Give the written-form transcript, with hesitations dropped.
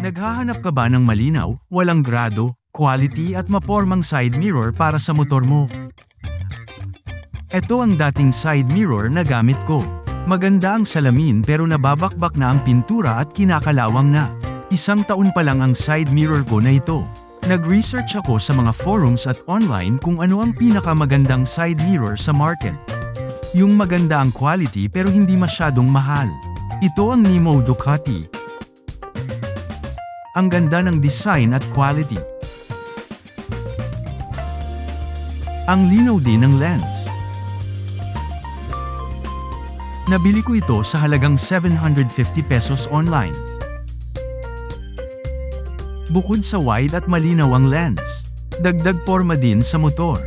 Naghahanap ka ba ng malinaw, walang grado, quality at mapormang side mirror para sa motor mo? Ito ang dating side mirror na gamit ko. Maganda ang salamin pero nababakbak na ang pintura at kinakalawang na. 1 taon pa lang ang side mirror ko na ito. Nag-research ako sa mga forums at online kung ano ang pinakamagandang side mirror sa market. Yung maganda ang quality pero hindi masyadong mahal. Ito ang Nemo Ducati. Ang ganda ng design at quality. Ang linaw din ng lens. Nabili ko ito sa halagang 750 pesos online. Bukod sa wide at malinaw ang lens, dagdag porma din sa motor.